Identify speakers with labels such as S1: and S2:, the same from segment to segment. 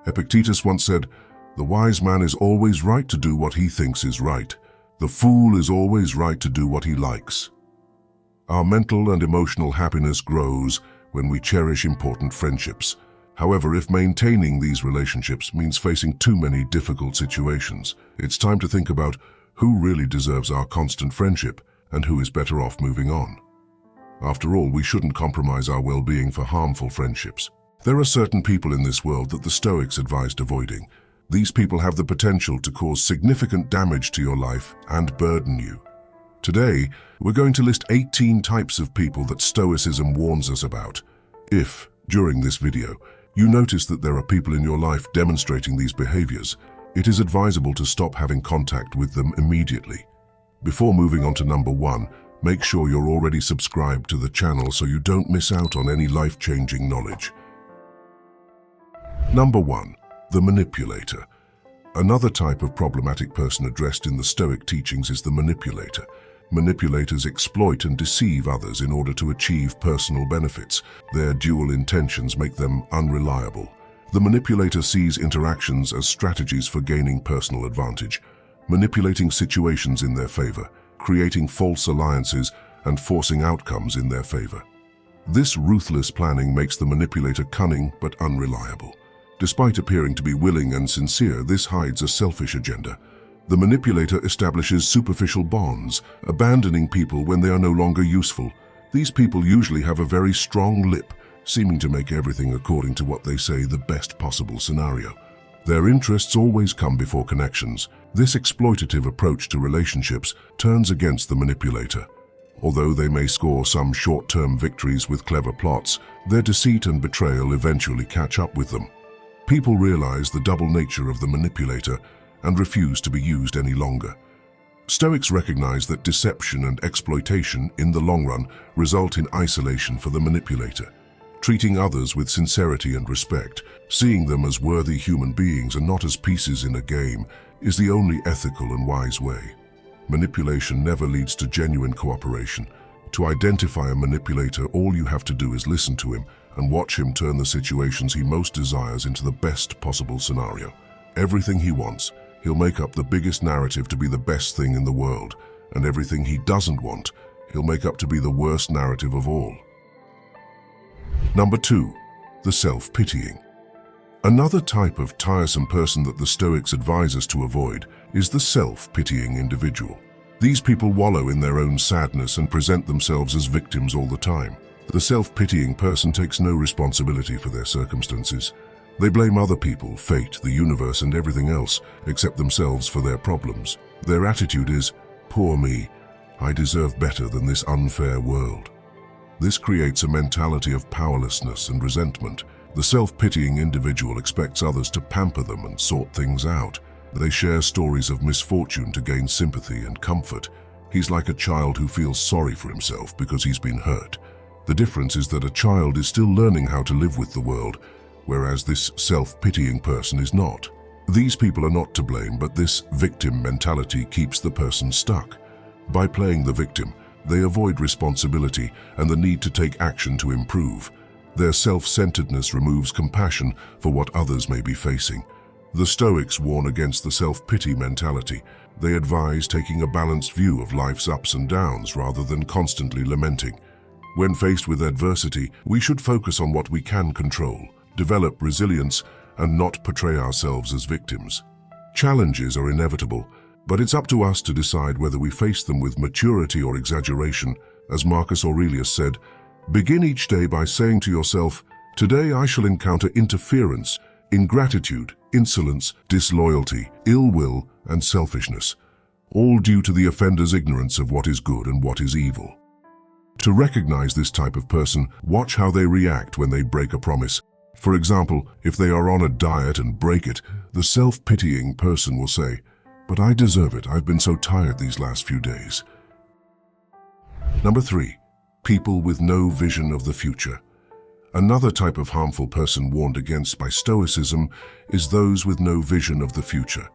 S1: Epictetus once said, "The wise man is always right to do what he thinks is right. The fool is always right to do what he likes." Our mental and emotional happiness grows when we cherish important friendships. However, if maintaining these relationships means facing too many difficult situations, it's time to think about who really deserves our constant friendship and who is better off moving on. After all, we shouldn't compromise our well-being for harmful friendships. There are certain people in this world that the Stoics advised avoiding. These people have the potential to cause significant damage to your life and burden you. Today, we're going to list 18 types of people that Stoicism warns us about. If, during this video, you notice that there are people in your life demonstrating these behaviors, it is advisable to stop having contact with them immediately. Before moving on to number 1, make sure you're already subscribed to the channel so you don't miss out on any life-changing knowledge. Number 1. The Manipulator. Another type of problematic person addressed in the Stoic teachings is the manipulator. Manipulators exploit and deceive others in order to achieve personal benefits. Their dual intentions make them unreliable. The manipulator sees interactions as strategies for gaining personal advantage, manipulating situations in their favor, creating false alliances, and forcing outcomes in their favor. This ruthless planning makes the manipulator cunning but unreliable. Despite appearing to be willing and sincere, this hides a selfish agenda. The manipulator establishes superficial bonds, abandoning people when they are no longer useful. These people usually have a very strong lip, seeming to make everything according to what they say the best possible scenario. Their interests always come before connections. This exploitative approach to relationships turns against the manipulator. Although they may score some short-term victories with clever plots, their deceit and betrayal eventually catch up with them. People realize the double nature of the manipulator and refuse to be used any longer. Stoics recognize that deception and exploitation in the long run result in isolation for the manipulator. Treating others with sincerity and respect, seeing them as worthy human beings and not as pieces in a game, is the only ethical and wise way. Manipulation never leads to genuine cooperation. To identify a manipulator, all you have to do is listen to him and watch him turn the situations he most desires into the best possible scenario. Everything he wants, he'll make up the biggest narrative to be the best thing in the world, and everything he doesn't want, he'll make up to be the worst narrative of all. Number 2. The Self-Pitying. Another type of tiresome person that the Stoics advise us to avoid is the self-pitying individual. These people wallow in their own sadness and present themselves as victims all the time. The self-pitying person takes no responsibility for their circumstances. They blame other people, fate, the universe, and everything else except themselves for their problems. Their attitude is, "Poor me, I deserve better than this unfair world." This creates a mentality of powerlessness and resentment. The self-pitying individual expects others to pamper them and sort things out. They share stories of misfortune to gain sympathy and comfort. He's like a child who feels sorry for himself because he's been hurt. The difference is that a child is still learning how to live with the world, whereas this self-pitying person is not. These people are not to blame, but this victim mentality keeps the person stuck. By playing the victim, they avoid responsibility and the need to take action to improve. Their self-centeredness removes compassion for what others may be facing. The Stoics warn against the self-pity mentality. They advise taking a balanced view of life's ups and downs rather than constantly lamenting. When faced with adversity, we should focus on what we can control, develop resilience, and not portray ourselves as victims. Challenges are inevitable, but it's up to us to decide whether we face them with maturity or exaggeration. As Marcus Aurelius said, "Begin each day by saying to yourself, 'Today I shall encounter interference, ingratitude, insolence, disloyalty, ill will, and selfishness, all due to the offender's ignorance of what is good and what is evil.'" To recognize this type of person, watch how they react when they break a promise. For example, if they are on a diet and break it, the self-pitying person will say, "But I deserve it, I've been so tired these last few days." Number 3. People with no vision of the future. Another type of harmful person warned against by Stoicism is those with no vision of the future.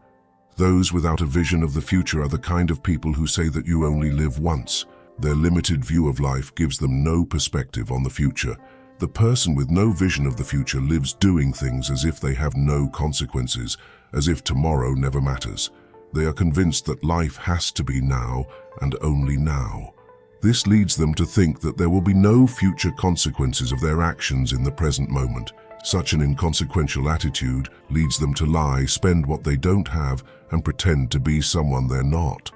S1: Those without a vision of the future are the kind of people who say that you only live once. Their limited view of life gives them no perspective on the future. The person with no vision of the future lives doing things as if they have no consequences, as if tomorrow never matters. They are convinced that life has to be now and only now. This leads them to think that there will be no future consequences of their actions in the present moment. Such an inconsequential attitude leads them to lie, spend what they don't have, and pretend to be someone they're not.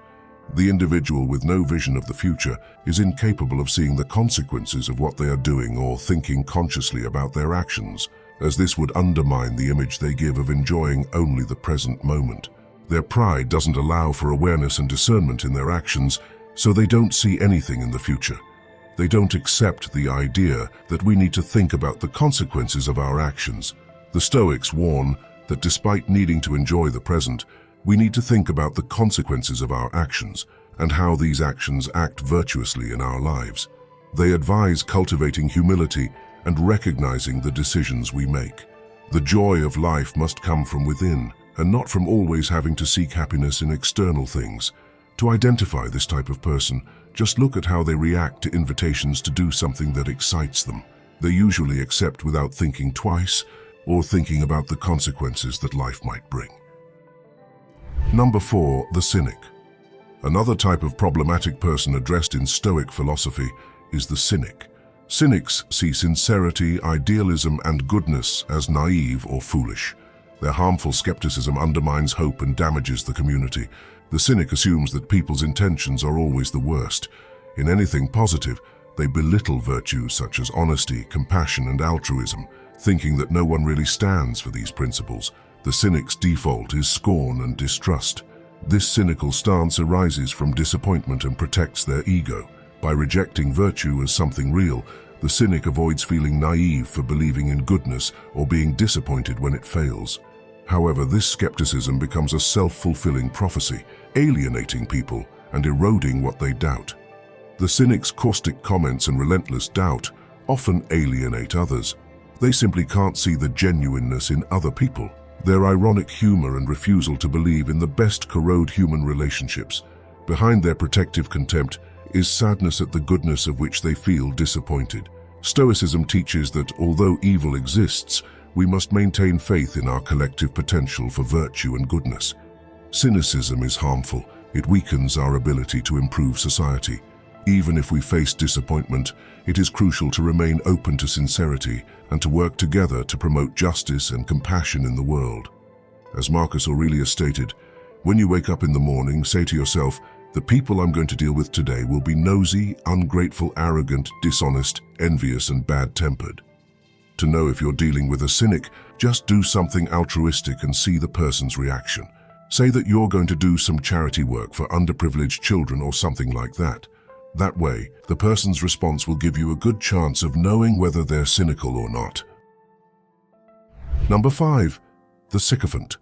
S1: The individual with no vision of the future is incapable of seeing the consequences of what they are doing or thinking consciously about their actions, as this would undermine the image they give of enjoying only the present moment. Their pride doesn't allow for awareness and discernment in their actions, so they don't see anything in the future. They don't accept the idea that we need to think about the consequences of our actions. The Stoics warn that despite needing to enjoy the present, we need to think about the consequences of our actions and how these actions act virtuously in our lives. They advise cultivating humility and recognizing the decisions we make. The joy of life must come from within and not from always having to seek happiness in external things. To identify this type of person, just look at how they react to invitations to do something that excites them. They usually accept without thinking twice or thinking about the consequences that life might bring. Number 4, the Cynic. Another type of problematic person addressed in Stoic philosophy is the Cynic. Cynics see sincerity, idealism, and goodness as naive or foolish. Their harmful skepticism undermines hope and damages the community. The Cynic assumes that people's intentions are always the worst. In anything positive, they belittle virtues such as honesty, compassion, and altruism, thinking that no one really stands for these principles. The Cynic's default is scorn and distrust. This cynical stance arises from disappointment and protects their ego. By rejecting virtue as something real, the Cynic avoids feeling naive for believing in goodness or being disappointed when it fails. However, this skepticism becomes a self-fulfilling prophecy, alienating people and eroding what they doubt. The Cynic's caustic comments and relentless doubt often alienate others. They simply can't see the genuineness in other people. Their ironic humor and refusal to believe in the best corrode human relationships. Behind their protective contempt is sadness at the goodness of which they feel disappointed. Stoicism teaches that although evil exists, we must maintain faith in our collective potential for virtue and goodness. Cynicism is harmful. It weakens our ability to improve society. Even if we face disappointment, it is crucial to remain open to sincerity and to work together to promote justice and compassion in the world. As Marcus Aurelius stated, when you wake up in the morning, say to yourself, the people I'm going to deal with today will be nosy, ungrateful, arrogant, dishonest, envious, and bad-tempered. To know if you're dealing with a cynic, just do something altruistic and see the person's reaction. Say that you're going to do some charity work for underprivileged children or something like that. That way, the person's response will give you a good chance of knowing whether they're cynical or not. Number 5, the sycophant.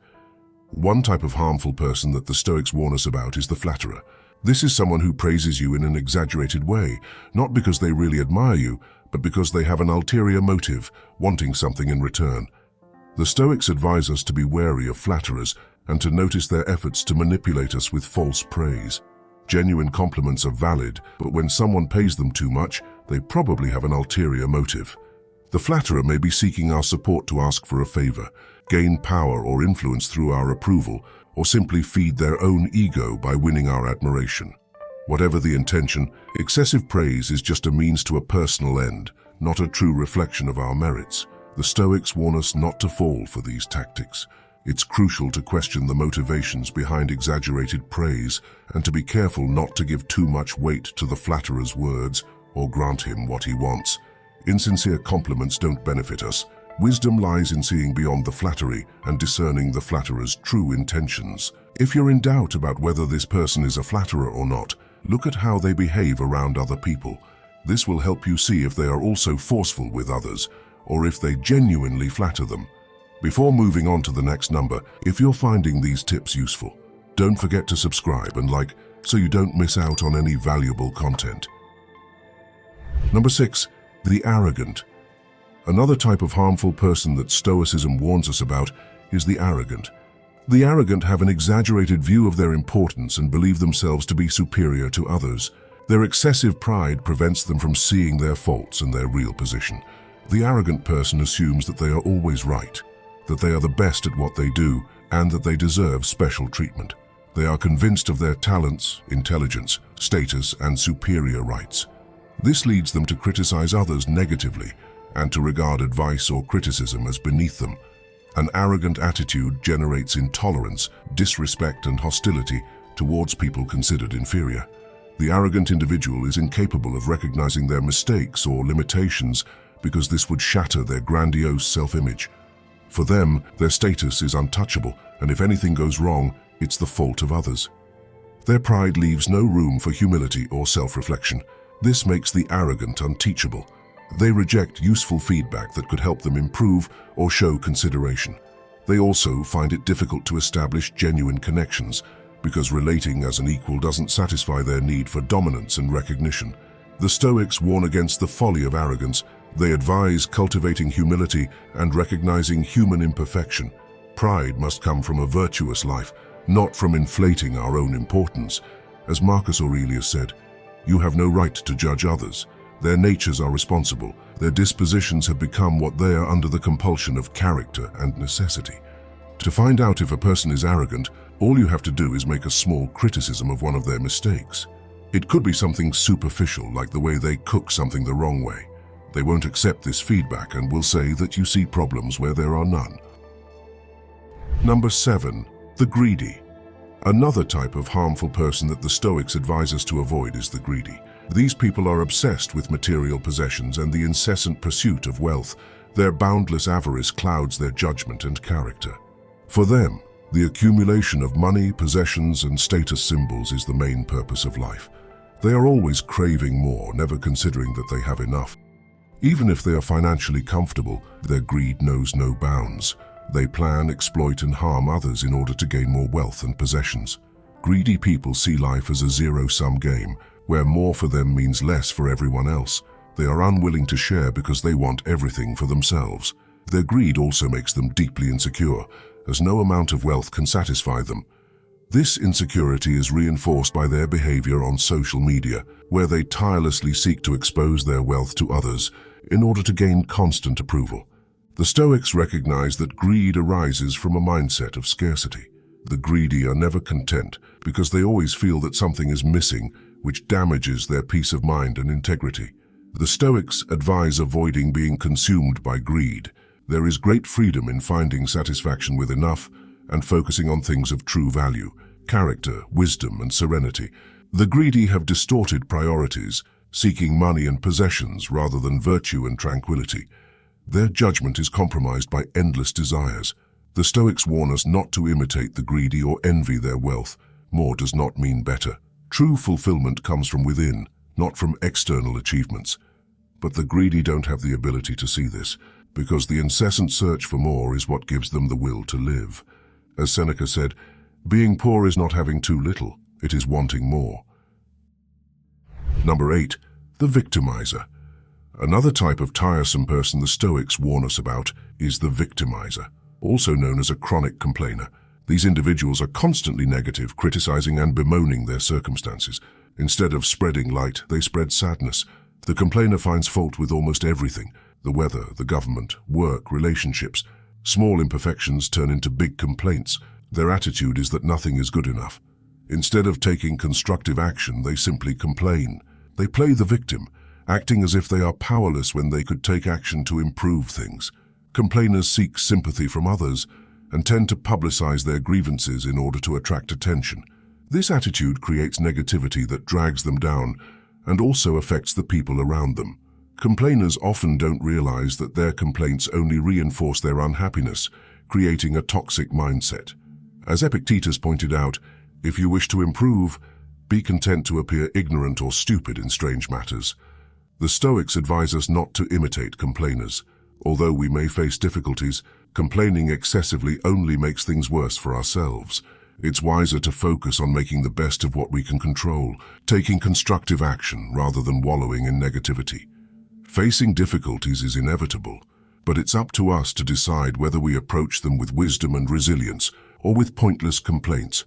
S1: One type of harmful person that the Stoics warn us about is the flatterer. This is someone who praises you in an exaggerated way, not because they really admire you, but because they have an ulterior motive, wanting something in return. The Stoics advise us to be wary of flatterers and to notice their efforts to manipulate us with false praise. Genuine compliments are valid, but when someone pays them too much, they probably have an ulterior motive. The flatterer may be seeking our support to ask for a favor, gain power or influence through our approval, or simply feed their own ego by winning our admiration. Whatever the intention, excessive praise is just a means to a personal end, not a true reflection of our merits. The Stoics warn us not to fall for these tactics. It's crucial to question the motivations behind exaggerated praise and to be careful not to give too much weight to the flatterer's words or grant him what he wants. Insincere compliments don't benefit us. Wisdom lies in seeing beyond the flattery and discerning the flatterer's true intentions. If you're in doubt about whether this person is a flatterer or not, look at how they behave around other people. This will help you see if they are also forceful with others or if they genuinely flatter them. Before moving on to the next number, if you're finding these tips useful, don't forget to subscribe and like so you don't miss out on any valuable content. Number 6, the arrogant. Another type of harmful person that Stoicism warns us about is the arrogant. The arrogant have an exaggerated view of their importance and believe themselves to be superior to others. Their excessive pride prevents them from seeing their faults and their real position. The arrogant person assumes that they are always right, that they are the best at what they do, and that they deserve special treatment. They are convinced of their talents, intelligence, status, and superior rights. This leads them to criticize others negatively and to regard advice or criticism as beneath them. An arrogant attitude generates intolerance, disrespect, and hostility towards people considered inferior. The arrogant individual is incapable of recognizing their mistakes or limitations because this would shatter their grandiose self-image. For them, their status is untouchable, and if anything goes wrong, it's the fault of others. Their pride leaves no room for humility or self-reflection. This makes the arrogant unteachable. They reject useful feedback that could help them improve or show consideration. They also find it difficult to establish genuine connections because relating as an equal doesn't satisfy their need for dominance and recognition. The Stoics warn against the folly of arrogance. They advise cultivating humility and recognizing human imperfection. Pride must come from a virtuous life, not from inflating our own importance. As Marcus Aurelius said, "You have no right to judge others. Their natures are responsible. Their dispositions have become what they are under the compulsion of character and necessity." To find out if a person is arrogant, all you have to do is make a small criticism of one of their mistakes. It could be something superficial, like the way they cook something the wrong way. They won't accept this feedback and will say that you see problems where there are none. Number 7. The greedy. Another type of harmful person that the Stoics advise us to avoid is the greedy. These people are obsessed with material possessions and the incessant pursuit of wealth. Their boundless avarice clouds their judgment and character. For them, the accumulation of money, possessions, and status symbols is the main purpose of life. They are always craving more, never considering that they have enough. Even if they are financially comfortable, their greed knows no bounds. They plan, exploit, and harm others in order to gain more wealth and possessions. Greedy people see life as a zero-sum game, where more for them means less for everyone else. They are unwilling to share because they want everything for themselves. Their greed also makes them deeply insecure, as no amount of wealth can satisfy them. This insecurity is reinforced by their behavior on social media, where they tirelessly seek to expose their wealth to others in order to gain constant approval. The Stoics recognize that greed arises from a mindset of scarcity. The greedy are never content because they always feel that something is missing, which damages their peace of mind and integrity. The Stoics advise avoiding being consumed by greed. There is great freedom in finding satisfaction with enough and focusing on things of true value, character, wisdom, and serenity. The greedy have distorted priorities, seeking money and possessions rather than virtue and tranquility. Their judgment is compromised by endless desires. The Stoics warn us not to imitate the greedy or envy their wealth. More does not mean better. True fulfillment comes from within, not from external achievements. But the greedy don't have the ability to see this, because the incessant search for more is what gives them the will to live. As Seneca said, being poor is not having too little, it is wanting more. Number 8. The Victimizer. Another type of tiresome person the Stoics warn us about is the Victimizer, also known as a chronic complainer. These individuals are constantly negative, criticizing and bemoaning their circumstances. Instead of spreading light, they spread sadness. The complainer finds fault with almost everything: the weather, the government, work, relationships. Small imperfections turn into big complaints. Their attitude is that nothing is good enough. Instead of taking constructive action, they simply complain. They play the victim, acting as if they are powerless when they could take action to improve things. Complainers seek sympathy from others and tend to publicize their grievances in order to attract attention. This attitude creates negativity that drags them down and also affects the people around them. Complainers often don't realize that their complaints only reinforce their unhappiness, creating a toxic mindset. As Epictetus pointed out, if you wish to improve, be content to appear ignorant or stupid in strange matters. The Stoics advise us not to imitate complainers. Although we may face difficulties, complaining excessively only makes things worse for ourselves. It's wiser to focus on making the best of what we can control, taking constructive action rather than wallowing in negativity. Facing difficulties is inevitable, but it's up to us to decide whether we approach them with wisdom and resilience or with pointless complaints.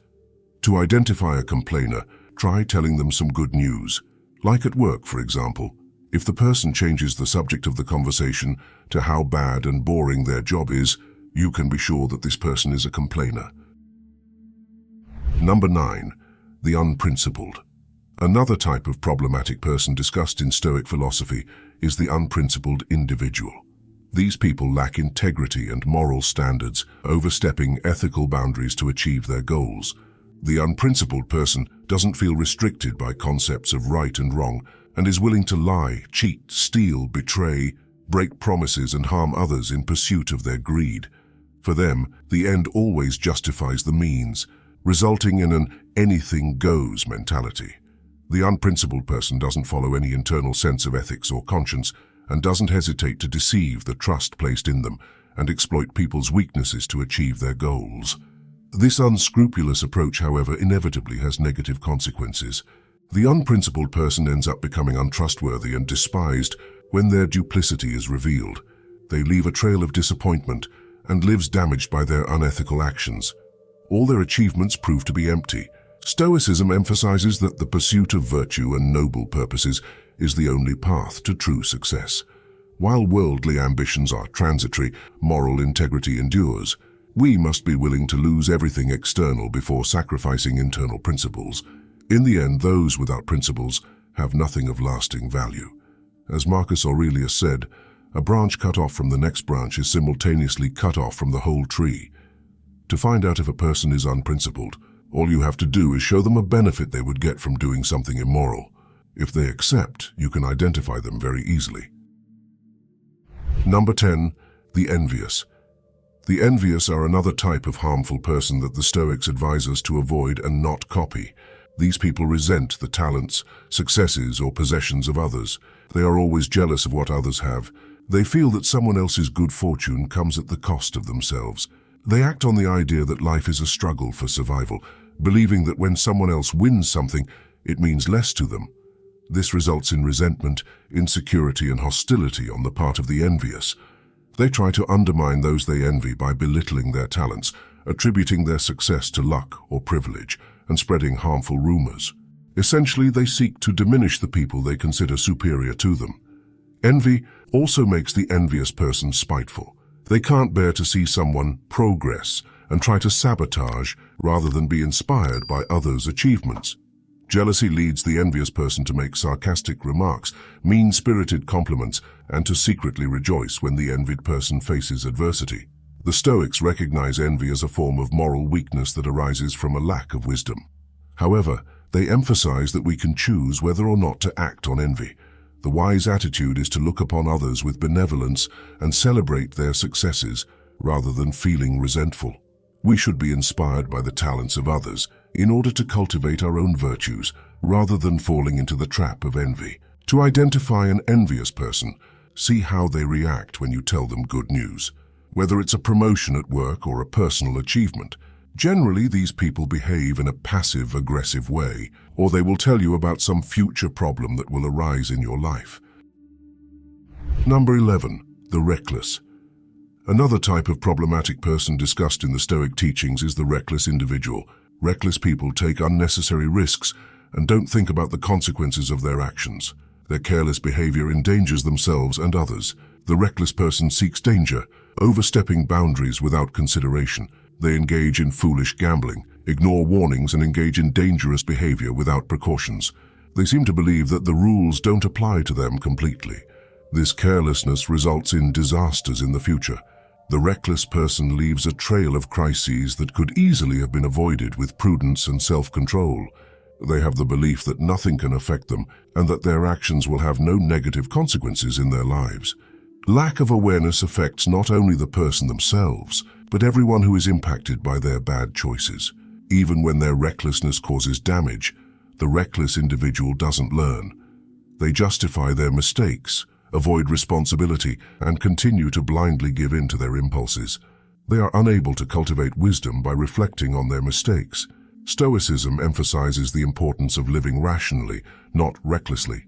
S1: To identify a complainer, try telling them some good news. Like at work, for example. If the person changes the subject of the conversation to how bad and boring their job is, you can be sure that this person is a complainer. Number 9. The unprincipled. Another type of problematic person discussed in Stoic philosophy is the unprincipled individual. These people lack integrity and moral standards, overstepping ethical boundaries to achieve their goals. The unprincipled person doesn't feel restricted by concepts of right and wrong and is willing to lie, cheat, steal, betray, break promises and harm others in pursuit of their greed. For them, the end always justifies the means, resulting in an anything goes mentality. The unprincipled person doesn't follow any internal sense of ethics or conscience and doesn't hesitate to deceive the trust placed in them and exploit people's weaknesses to achieve their goals. This unscrupulous approach, however, inevitably has negative consequences. The unprincipled person ends up becoming untrustworthy and despised when their duplicity is revealed. They leave a trail of disappointment and lives damaged by their unethical actions. All their achievements prove to be empty. Stoicism emphasizes that the pursuit of virtue and noble purposes is the only path to true success. While worldly ambitions are transitory, moral integrity endures. We must be willing to lose everything external before sacrificing internal principles. In the end, those without principles have nothing of lasting value. As Marcus Aurelius said, a branch cut off from the next branch is simultaneously cut off from the whole tree. To find out if a person is unprincipled, all you have to do is show them a benefit they would get from doing something immoral. If they accept, you can identify them very easily. Number 10. The envious. The envious are another type of harmful person that the Stoics advise us to avoid and not copy. These people resent the talents, successes, or possessions of others. They are always jealous of what others have. They feel that someone else's good fortune comes at the cost of themselves. They act on the idea that life is a struggle for survival, believing that when someone else wins something, it means less to them. This results in resentment, insecurity, and hostility on the part of the envious. They try to undermine those they envy by belittling their talents, attributing their success to luck or privilege, and spreading harmful rumors. Essentially, they seek to diminish the people they consider superior to them. Envy also makes the envious person spiteful. They can't bear to see someone progress and try to sabotage rather than be inspired by others' achievements. Jealousy leads the envious person to make sarcastic remarks, mean-spirited compliments, and to secretly rejoice when the envied person faces adversity. The Stoics recognize envy as a form of moral weakness that arises from a lack of wisdom. However, they emphasize that we can choose whether or not to act on envy. The wise attitude is to look upon others with benevolence and celebrate their successes rather than feeling resentful. We should be inspired by the talents of others in order to cultivate our own virtues rather than falling into the trap of envy. To identify an envious person, see how they react when you tell them good news. Whether it's a promotion at work or a personal achievement, generally these people behave in a passive-aggressive way, or they will tell you about some future problem that will arise in your life. Number 11. The reckless. Another type of problematic person discussed in the Stoic teachings is the reckless individual. Reckless people take unnecessary risks and don't think about the consequences of their actions. Their careless behavior endangers themselves and others. The reckless person seeks danger, overstepping boundaries without consideration. They engage in foolish gambling, ignore warnings, and engage in dangerous behavior without precautions. They seem to believe that the rules don't apply to them completely. This carelessness results in disasters in the future. The reckless person leaves a trail of crises that could easily have been avoided with prudence and self-control. They have the belief that nothing can affect them and that their actions will have no negative consequences in their lives. Lack of awareness affects not only the person themselves, but everyone who is impacted by their bad choices. Even when their recklessness causes damage, the reckless individual doesn't learn. They justify their mistakes, avoid responsibility, and continue to blindly give in to their impulses. They are unable to cultivate wisdom by reflecting on their mistakes. Stoicism emphasizes the importance of living rationally, not recklessly.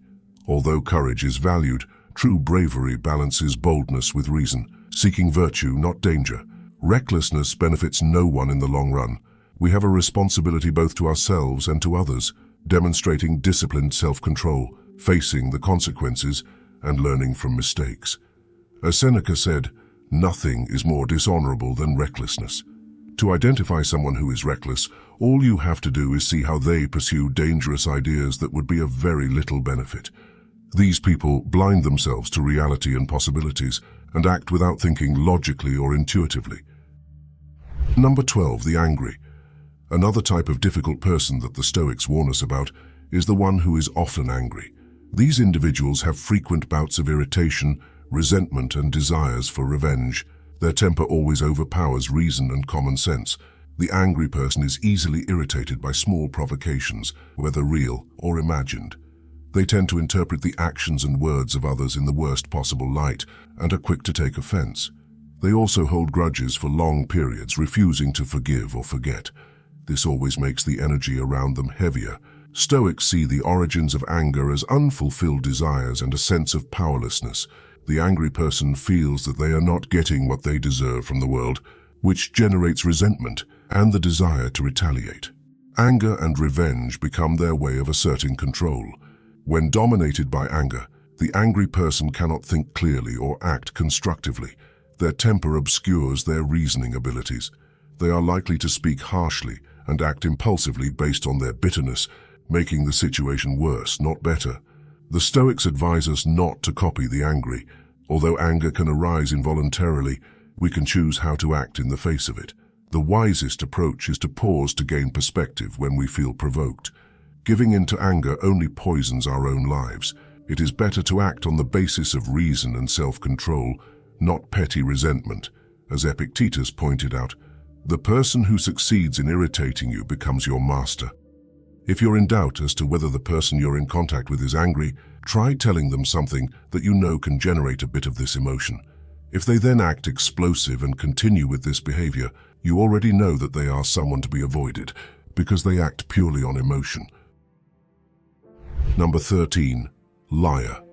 S1: Although courage is valued, true bravery balances boldness with reason, seeking virtue, not danger. Recklessness benefits no one in the long run. We have a responsibility both to ourselves and to others, demonstrating disciplined self-control, facing the consequences and learning from mistakes. As Seneca said, nothing is more dishonorable than recklessness. To identify someone who is reckless, all you have to do is see how they pursue dangerous ideas that would be of very little benefit. These people blind themselves to reality and possibilities and act without thinking logically or intuitively. Number 12, the angry. Another type of difficult person that the Stoics warn us about is the one who is often angry. These individuals have frequent bouts of irritation, resentment, and desires for revenge. Their temper always overpowers reason and common sense. The angry person is easily irritated by small provocations, whether real or imagined. They tend to interpret the actions and words of others in the worst possible light and are quick to take offense. They also hold grudges for long periods, refusing to forgive or forget. This always makes the energy around them heavier. Stoics see the origins of anger as unfulfilled desires and a sense of powerlessness. The angry person feels that they are not getting what they deserve from the world, which generates resentment and the desire to retaliate. Anger and revenge become their way of asserting control. When dominated by anger, the angry person cannot think clearly or act constructively. Their temper obscures their reasoning abilities. They are likely to speak harshly and act impulsively based on their bitterness, making the situation worse, not better. The Stoics advise us not to copy the angry. Although anger can arise involuntarily, we can choose how to act in the face of it. The wisest approach is to pause to gain perspective when we feel provoked. Giving in to anger only poisons our own lives. It is better to act on the basis of reason and self-control, not petty resentment. As Epictetus pointed out, the person who succeeds in irritating you becomes your master. If you're in doubt as to whether the person you're in contact with is angry, try telling them something that you know can generate a bit of this emotion. If they then act explosive and continue with this behavior, you already know that they are someone to be avoided, because they act purely on emotion. Number 13, liar.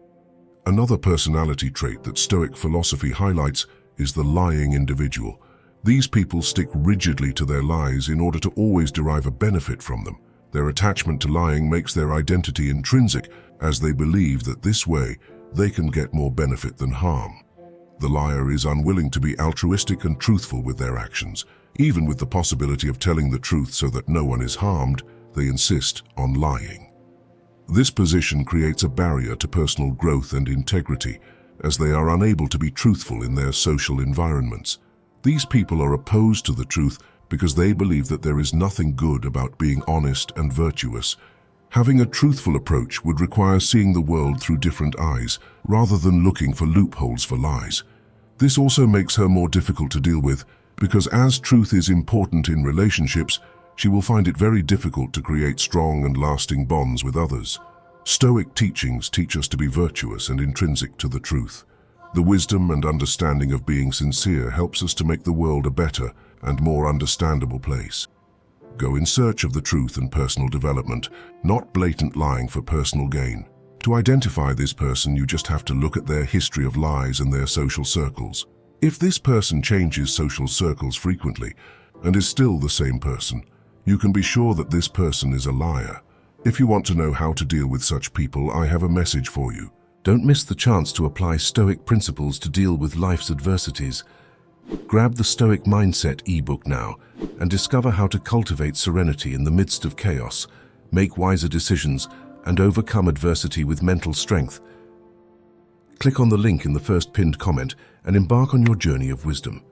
S1: Another personality trait that Stoic philosophy highlights is the lying individual. These people stick rigidly to their lies in order to always derive a benefit from them. Their attachment to lying makes their identity intrinsic, as they believe that this way they can get more benefit than harm. The liar is unwilling to be altruistic and truthful with their actions. Even with the possibility of telling the truth so that no one is harmed, they insist on lying. This position creates a barrier to personal growth and integrity, as they are unable to be truthful in their social environments. These people are opposed to the truth because they believe that there is nothing good about being honest and virtuous. Having a truthful approach would require seeing the world through different eyes, rather than looking for loopholes for lies. This also makes her more difficult to deal with, because as truth is important in relationships, she will find it very difficult to create strong and lasting bonds with others. Stoic teachings teach us to be virtuous and intrinsic to the truth. The wisdom and understanding of being sincere helps us to make the world a better and more understandable place. Go in search of the truth and personal development, not blatant lying for personal gain. To identify this person, you just have to look at their history of lies and their social circles. If this person changes social circles frequently and is still the same person, you can be sure that this person is a liar. If you want to know how to deal with such people, I have a message for you. Don't miss the chance to apply Stoic principles to deal with life's adversities. Grab the Stoic Mindset ebook now and discover how to cultivate serenity in the midst of chaos, make wiser decisions, and overcome adversity with mental strength. Click on the link in the first pinned comment and embark on your journey of wisdom.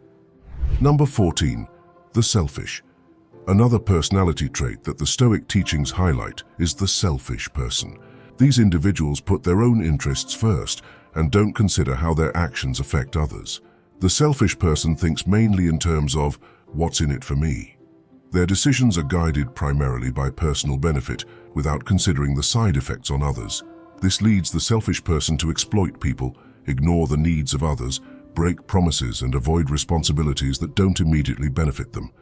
S1: Number 14, the selfish. Another personality trait that the Stoic teachings highlight is the selfish person. These individuals put their own interests first and don't consider how their actions affect others. The selfish person thinks mainly in terms of, what's in it for me? Their decisions are guided primarily by personal benefit, without considering the side effects on others. This leads the selfish person to exploit people, ignore the needs of others, break promises, and avoid responsibilities that don't immediately benefit them.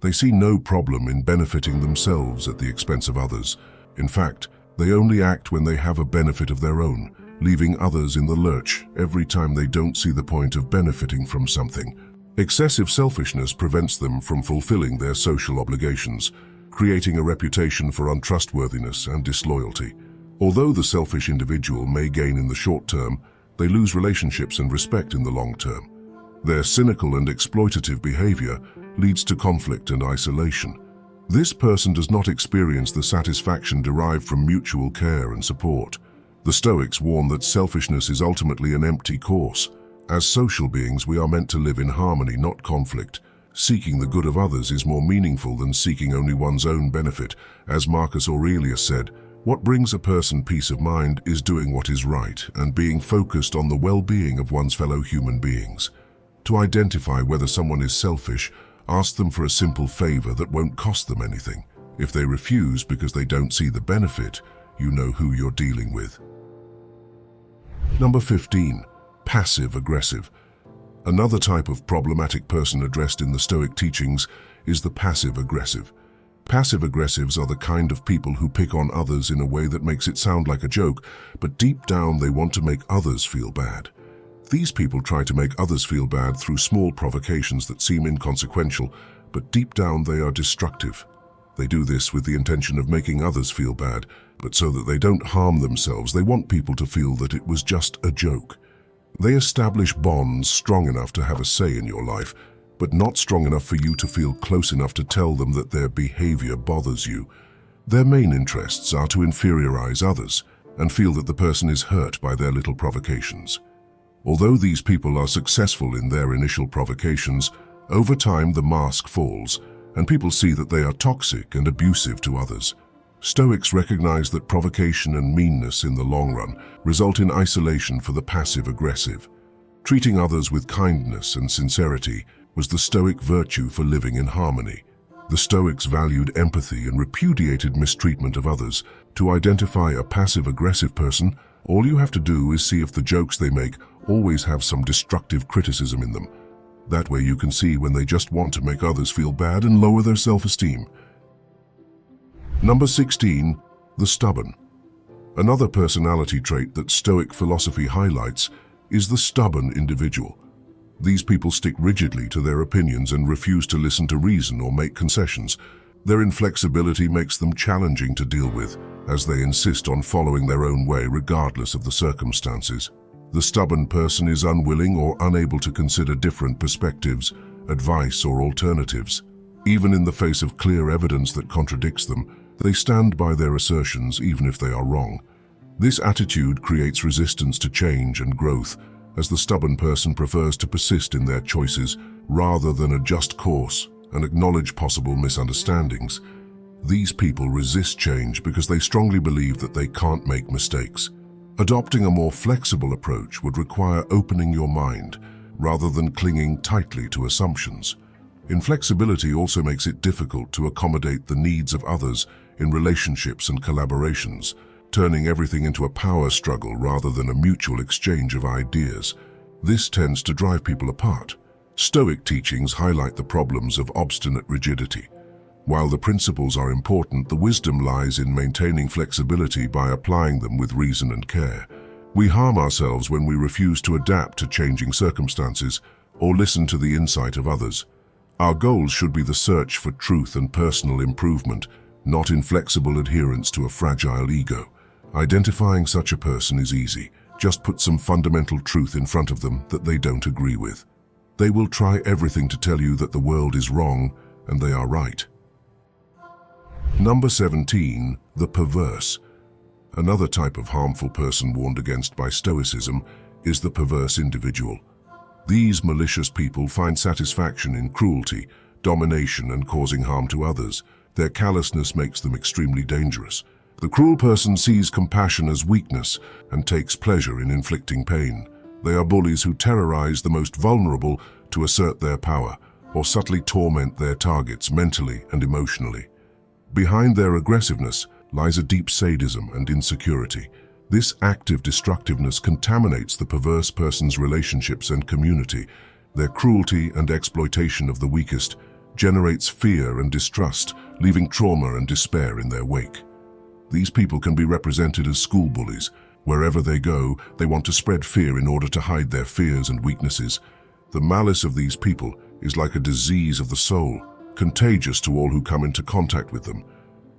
S1: They see no problem in benefiting themselves at the expense of others. In fact, they only act when they have a benefit of their own, leaving others in the lurch every time they don't see the point of benefiting from something. Excessive selfishness prevents them from fulfilling their social obligations, creating a reputation for untrustworthiness and disloyalty. Although the selfish individual may gain in the short term, they lose relationships and respect in the long term. Their cynical and exploitative behavior leads to conflict and isolation. This person does not experience the satisfaction derived from mutual care and support. The Stoics warn that selfishness is ultimately an empty course. As social beings, we are meant to live in harmony, not conflict. Seeking the good of others is more meaningful than seeking only one's own benefit. As Marcus Aurelius said, what brings a person peace of mind is doing what is right and being focused on the well-being of one's fellow human beings. To identify whether someone is selfish, ask them for a simple favor that won't cost them anything. If they refuse because they don't see the benefit, you know who you're dealing with. Number 15. Passive-aggressive. Another type of problematic person addressed in the Stoic teachings is the passive-aggressive. Passive-aggressives are the kind of people who pick on others in a way that makes it sound like a joke, but deep down they want to make others feel bad. These people try to make others feel bad through small provocations that seem inconsequential, but deep down they are destructive. They do this with the intention of making others feel bad, but so that they don't harm themselves, they want people to feel that it was just a joke. They establish bonds strong enough to have a say in your life, but not strong enough for you to feel close enough to tell them that their behavior bothers you. Their main interests are to inferiorize others and feel that the person is hurt by their little provocations. Although these people are successful in their initial provocations, over time the mask falls, and people see that they are toxic and abusive to others. Stoics recognize that provocation and meanness in the long run result in isolation for the passive-aggressive. Treating others with kindness and sincerity was the Stoic virtue for living in harmony. The Stoics valued empathy and repudiated mistreatment of others. To identify a passive-aggressive person, all you have to do is see if the jokes they make always have some destructive criticism in them. That way you can see when they just want to make others feel bad and lower their self-esteem. Number 16. The stubborn. Another personality trait that Stoic philosophy highlights is the stubborn individual. These people stick rigidly to their opinions and refuse to listen to reason or make concessions. Their inflexibility makes them challenging to deal with, as they insist on following their own way regardless of the circumstances. The stubborn person is unwilling or unable to consider different perspectives, advice, or alternatives. Even in the face of clear evidence that contradicts them, they stand by their assertions even if they are wrong. This attitude creates resistance to change and growth, as the stubborn person prefers to persist in their choices rather than adjust course and acknowledge possible misunderstandings. These people resist change because they strongly believe that they can't make mistakes. Adopting a more flexible approach would require opening your mind rather than clinging tightly to assumptions. Inflexibility also makes it difficult to accommodate the needs of others in relationships and collaborations, turning everything into a power struggle rather than a mutual exchange of ideas. This tends to drive people apart. Stoic teachings highlight the problems of obstinate rigidity. While the principles are important, the wisdom lies in maintaining flexibility by applying them with reason and care. We harm ourselves when we refuse to adapt to changing circumstances or listen to the insight of others. Our goals should be the search for truth and personal improvement, not inflexible adherence to a fragile ego. Identifying such a person is easy. Just put some fundamental truth in front of them that they don't agree with. They will try everything to tell you that the world is wrong and they are right. Number 17. The perverse. Another type of harmful person warned against by Stoicism is the perverse individual. These malicious people find satisfaction in cruelty, domination, and causing harm to others. Their callousness makes them extremely dangerous. The cruel person sees compassion as weakness and takes pleasure in inflicting pain. They are bullies who terrorize the most vulnerable to assert their power, or subtly torment their targets mentally and emotionally. Behind their aggressiveness lies a deep sadism and insecurity. This active destructiveness contaminates the perverse person's relationships and community. Their cruelty and exploitation of the weakest generates fear and distrust, leaving trauma and despair in their wake. These people can be represented as school bullies. Wherever they go, they want to spread fear in order to hide their fears and weaknesses. The malice of these people is like a disease of the soul, contagious to all who come into contact with them.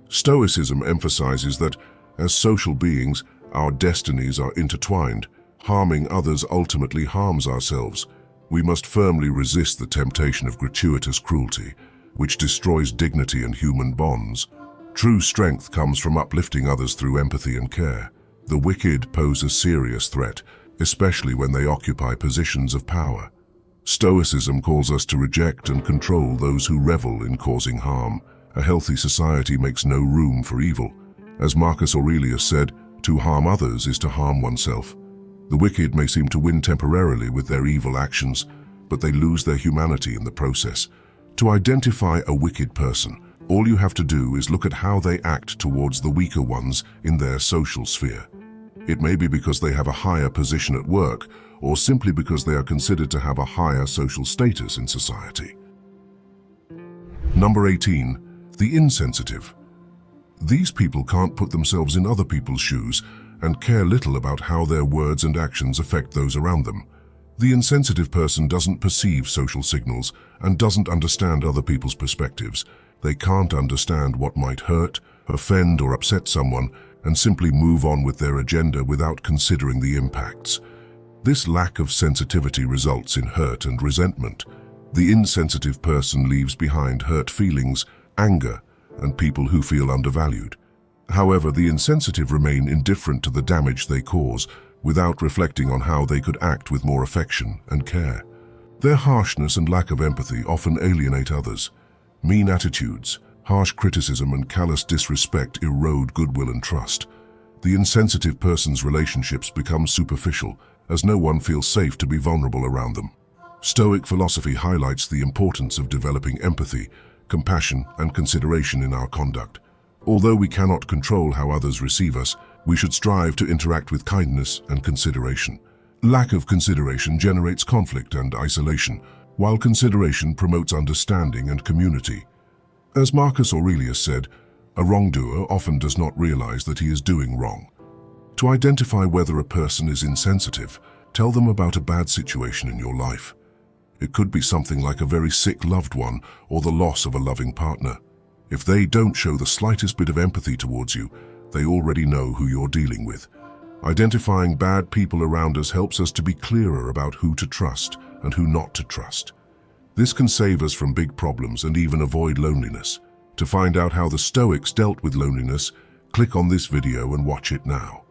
S1: Stoicism emphasizes that As social beings, our destinies are intertwined. Harming others ultimately harms ourselves. We must firmly resist the temptation of gratuitous cruelty, which destroys dignity and human bonds. True strength comes from uplifting others through empathy and care. The wicked pose a serious threat, especially when they occupy positions of power. Stoicism calls us to reject and control those who revel in causing harm. A healthy society makes no room for evil. As Marcus Aurelius said, to harm others is to harm oneself. The wicked may seem to win temporarily with their evil actions, but they lose their humanity in the process. To identify a wicked person, all you have to do is look at how they act towards the weaker ones in their social sphere. It may be because they have a higher position at work, or simply because they are considered to have a higher social status in society. Number 18. The insensitive. These people can't put themselves in other people's shoes and care little about how their words and actions affect those around them. The insensitive person doesn't perceive social signals and doesn't understand other people's perspectives. They can't understand what might hurt, offend, or upset someone and simply move on with their agenda without considering the impacts. This lack of sensitivity results in hurt and resentment. The insensitive person leaves behind hurt feelings, anger, and people who feel undervalued. However, the insensitive remain indifferent to the damage they cause, without reflecting on how they could act with more affection and care. Their harshness and lack of empathy often alienate others. Mean attitudes, harsh criticism, and callous disrespect erode goodwill and trust. The insensitive person's relationships become superficial, as no one feels safe to be vulnerable around them. Stoic philosophy highlights the importance of developing empathy, compassion, and consideration in our conduct. Although we cannot control how others receive us, we should strive to interact with kindness and consideration. Lack of consideration generates conflict and isolation, while consideration promotes understanding and community. As Marcus Aurelius said, a wrongdoer often does not realize that he is doing wrong. To identify whether a person is insensitive, tell them about a bad situation in your life. It could be something like a very sick loved one or the loss of a loving partner. If they don't show the slightest bit of empathy towards you, they already know who you're dealing with. Identifying bad people around us helps us to be clearer about who to trust and who not to trust. This can save us from big problems and even avoid loneliness. To find out how the Stoics dealt with loneliness, click on this video and watch it now.